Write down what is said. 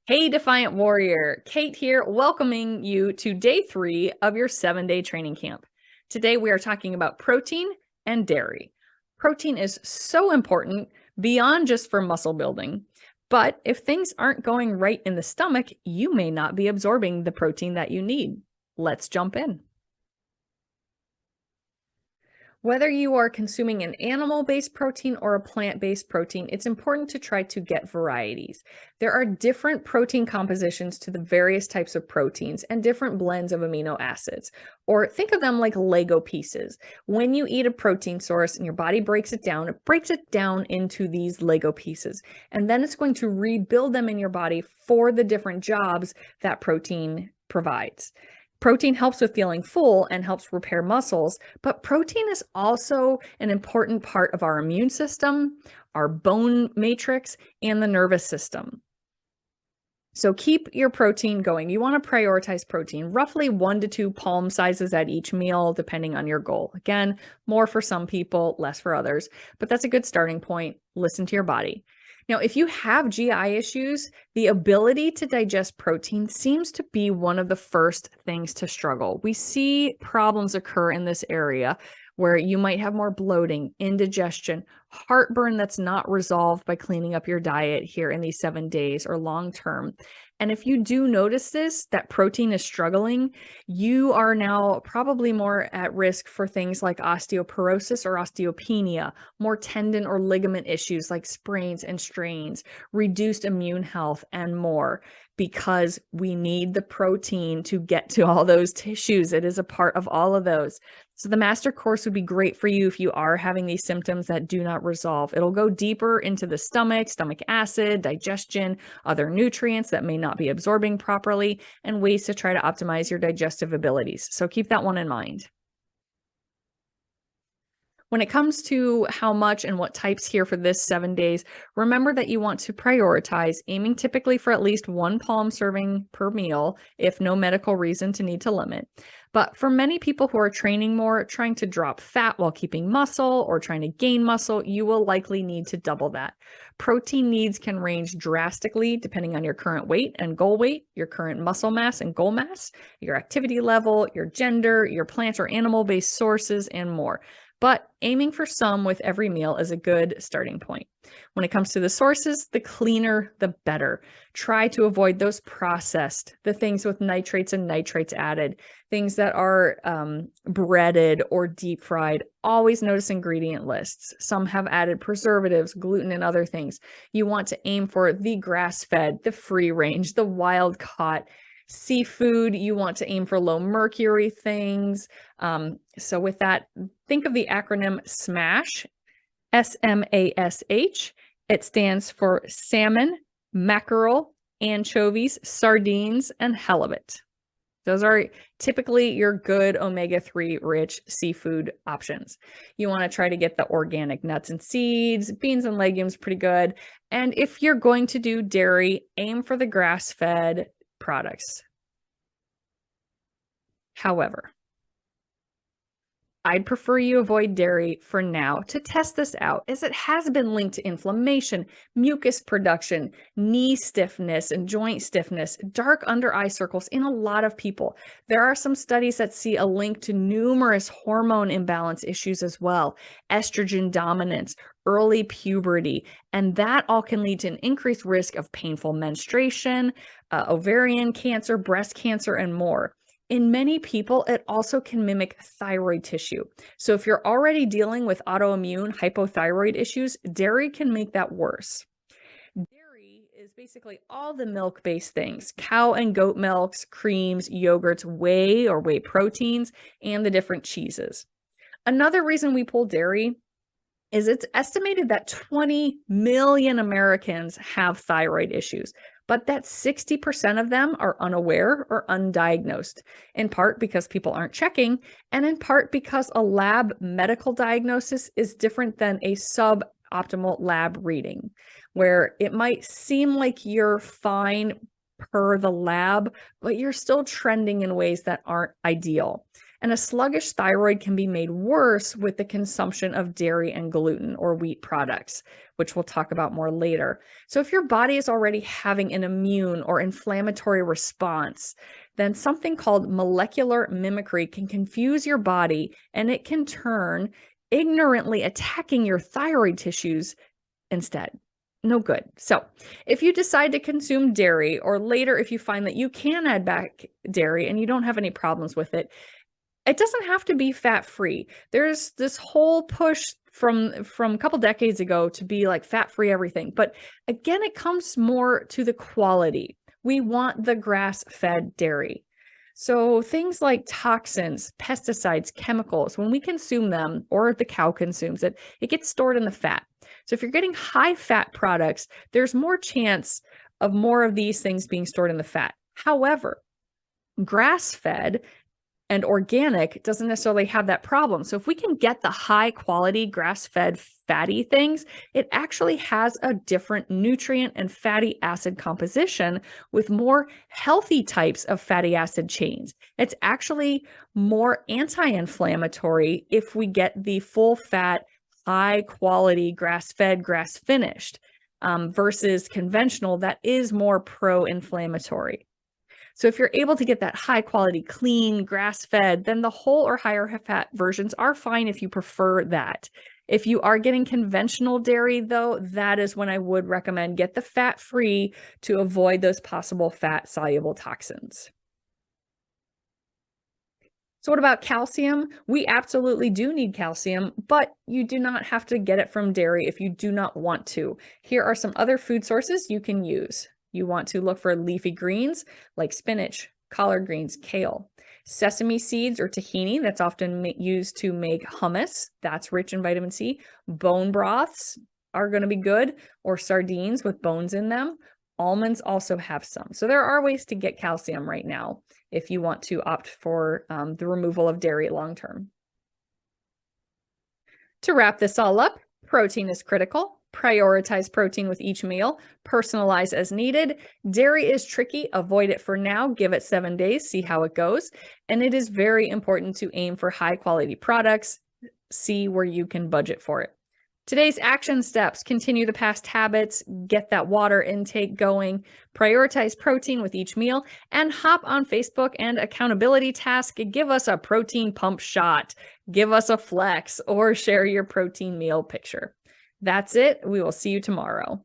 Hey, Defiant Warrior, Kate here, welcoming you to day 3 of your 7-day training camp. Today, we are talking about protein and dairy. Protein is so important beyond just for muscle building. But if things aren't going right in the stomach, you may not be absorbing the protein that you need. Let's jump in. Whether you are consuming an animal-based protein or a plant-based protein, it's important to try to get varieties. There are different protein compositions to the various types of proteins and different blends of amino acids. Or think of them like Lego pieces. When you eat a protein source and your body breaks it down into these Lego pieces. And then it's going to rebuild them in your body for the different jobs that protein provides. Protein helps with feeling full and helps repair muscles, but protein is also an important part of our immune system, our bone matrix, and the nervous system. So keep your protein going. You want to prioritize protein, roughly 1 to 2 palm sizes at each meal, depending on your goal. Again, more for some people, less for others, but that's a good starting point. Listen to your body. Now, if you have GI issues, the ability to digest protein seems to be one of the first things to struggle. We see problems occur in this area where you might have more bloating, indigestion, heartburn that's not resolved by cleaning up your diet here in these 7 days or long term. And if you do notice this, that protein is struggling, you are now probably more at risk for things like osteoporosis or osteopenia, more tendon or ligament issues like sprains and strains, reduced immune health, and more, because we need the protein to get to all those tissues. It is a part of all of those. So the master course would be great for you if you are having these symptoms that do not resolve. It'll go deeper into the stomach acid, digestion, other nutrients that may not be absorbing properly, and ways to try to optimize your digestive abilities. So keep that one in mind. When it comes to how much and what types here for this 7 days, remember that you want to prioritize aiming typically for at least 1 palm serving per meal, if no medical reason to need to limit. But for many people who are training more, trying to drop fat while keeping muscle or trying to gain muscle, you will likely need to double that. Protein needs can range drastically depending on your current weight and goal weight, your current muscle mass and goal mass, your activity level, your gender, your plant or animal-based sources, and more. But aiming for some with every meal is a good starting point. When it comes to the sources, the cleaner, the better. Try to avoid those processed, the things with nitrates and nitrates added, things that are breaded or deep fried. Always notice ingredient lists. Some have added preservatives, gluten, and other things. You want to aim for the grass-fed, the free range, the wild caught. Seafood, you want to aim for low mercury things. So with that, think of the acronym SMASH, SMASH. It stands for salmon, mackerel, anchovies, sardines, and halibut. Those are typically your good omega-3 rich seafood options. You want to try to get the organic nuts and seeds, beans and legumes, pretty good. And if you're going to do dairy, aim for the grass-fed products. However, I'd prefer you avoid dairy for now to test this out, as it has been linked to inflammation, mucus production, knee stiffness and joint stiffness, dark under eye circles in a lot of people. There are some studies that see a link to numerous hormone imbalance issues as well, estrogen dominance, early puberty, and that all can lead to an increased risk of painful menstruation, ovarian cancer, breast cancer, and more. In many people, it also can mimic thyroid tissue. So if you're already dealing with autoimmune hypothyroid issues, dairy can make that worse. Dairy is basically all the milk-based things, cow and goat milks, creams, yogurts, whey or whey proteins, and the different cheeses. Another reason we pull dairy is it's estimated that 20 million Americans have thyroid issues, but that 60% of them are unaware or undiagnosed, in part because people aren't checking, and in part because a lab medical diagnosis is different than a suboptimal lab reading, where it might seem like you're fine per the lab, but you're still trending in ways that aren't ideal. And a sluggish thyroid can be made worse with the consumption of dairy and gluten or wheat products, which we'll talk about more later. So if your body is already having an immune or inflammatory response, then something called molecular mimicry can confuse your body, and it can turn ignorantly attacking your thyroid tissues instead. No good. So if you decide to consume dairy, or later if you find that you can add back dairy and you don't have any problems with it, it doesn't have to be fat-free. There's this whole push from a couple decades ago to be like fat-free everything. But again, it comes more to the quality. We want the grass-fed dairy. So things like toxins, pesticides, chemicals, when we consume them or the cow consumes it, it gets stored in the fat. So if you're getting high fat products, there's more chance of more of these things being stored in the fat. However, grass-fed and organic doesn't necessarily have that problem. So if we can get the high quality grass-fed fatty things, it actually has a different nutrient and fatty acid composition with more healthy types of fatty acid chains. It's actually more anti-inflammatory if we get the full fat, high quality grass-fed, grass-finished versus conventional that is more pro-inflammatory. So if you're able to get that high quality, clean, grass-fed, then the whole or higher fat versions are fine if you prefer that. If you are getting conventional dairy though, that is when I would recommend get the fat-free to avoid those possible fat-soluble toxins. So what about calcium? We absolutely do need calcium, but you do not have to get it from dairy if you do not want to. Here are some other food sources you can use. You want to look for leafy greens like spinach, collard greens, kale, sesame seeds or tahini. That's often used to make hummus. That's rich in vitamin C. Bone broths are going to be good, or sardines with bones in them. Almonds also have some. So there are ways to get calcium right now if you want to opt for the removal of dairy long term. To wrap this all up, protein is critical. Prioritize protein with each meal. Personalize as needed. Dairy is tricky. Avoid it for now. Give it 7 days. See how it goes. And it is very important to aim for high quality products. See where you can budget for it. Today's action steps: continue the past habits, get that water intake going, prioritize protein with each meal, and hop on Facebook and Accountability Task. Give us a protein pump shot, give us a flex, or share your protein meal picture. That's it. We will see you tomorrow.